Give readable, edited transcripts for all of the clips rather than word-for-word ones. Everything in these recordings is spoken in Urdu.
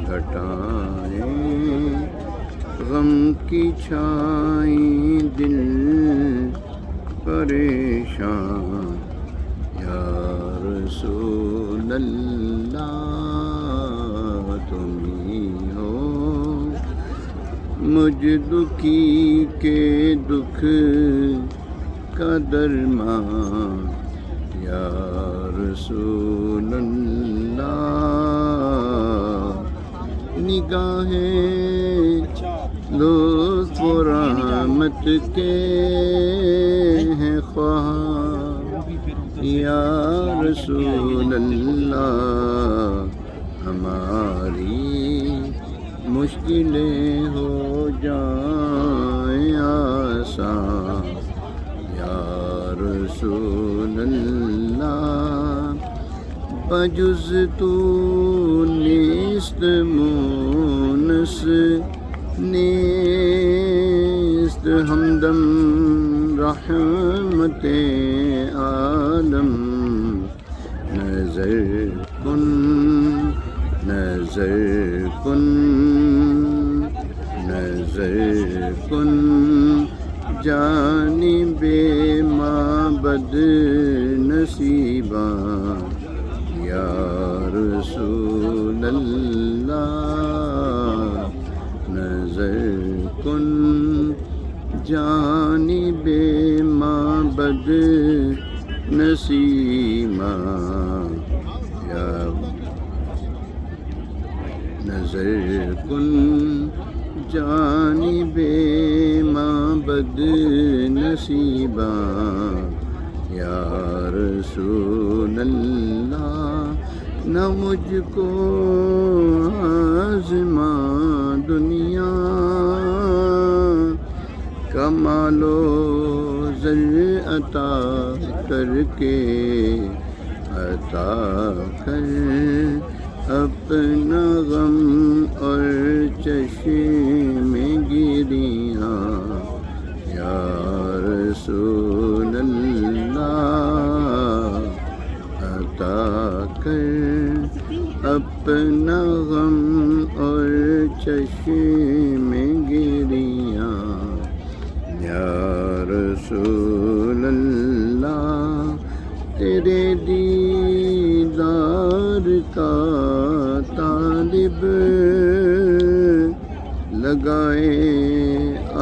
ہٹائیں غم کی چھائیں دل پریشان یا رسول اللہ تم ہی ہو مجھ دکھی کے دکھ کا درمان یا رسول اللہ نگاہیں لطف و رحمت کے ہیں خواہاں یا رسول اللہ ہماری مشکلیں ہو جائیں آسان یا رسول اللہ بجز تو نیست مونس نیست ہمدم رحمت عالم نظر کن نظر کن نظر کن جانب معبد نصیباں یا رسول اللہ نظر کن جانب معبد نصیباں یا نظر کن جانب معبد نصیباں یا رسول اللہ نہ مجھ کو آزماں دنیا کا مال و زر عطا کر کے عطا کر اپنا غم اور چشم گریاں یا رسول اللہ عطا کر اپنا غم اور چشم گریاں یا رسول اللہ تیرے دیدار کا طالب لگائے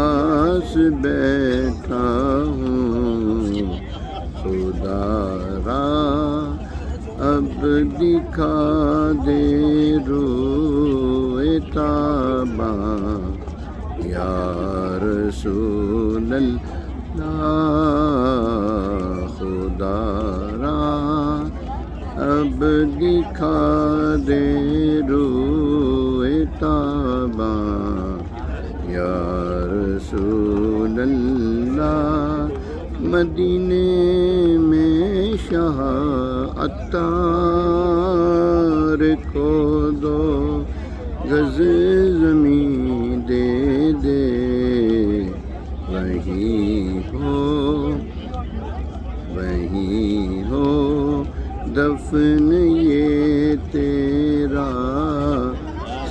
آس بیٹھا ہوں خدا را اب دکھا دے روئے تاباں یا رسول اللہ خدا را اب دکھا دے روئے تاباں یا رسول اللہ مدینے میں شاہ عطار کو دو گز زمین دے دے وہیں ہو دفن یہ تیرا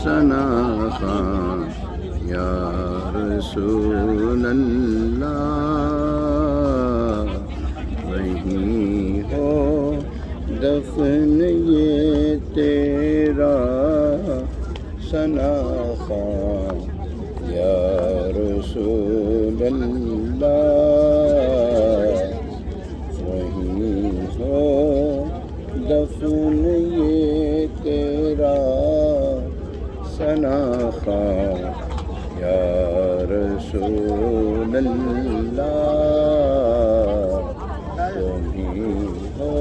ثنا خان یا رسول اللہ وہیں ہو دفن یہ تیرا ثنا خان یا رسول اللہ وہیں ہو دفن یہ تیرا ثنا خان یا رسول اللہ وہیں ہو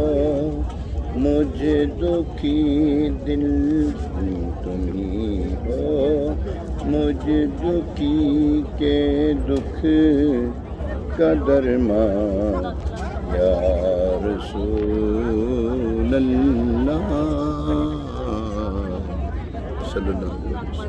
مجھ دکھی دل تم ہی ہو مجھ دکھی کے دکھ کا درمان یا رسول اللہ صلی اللہ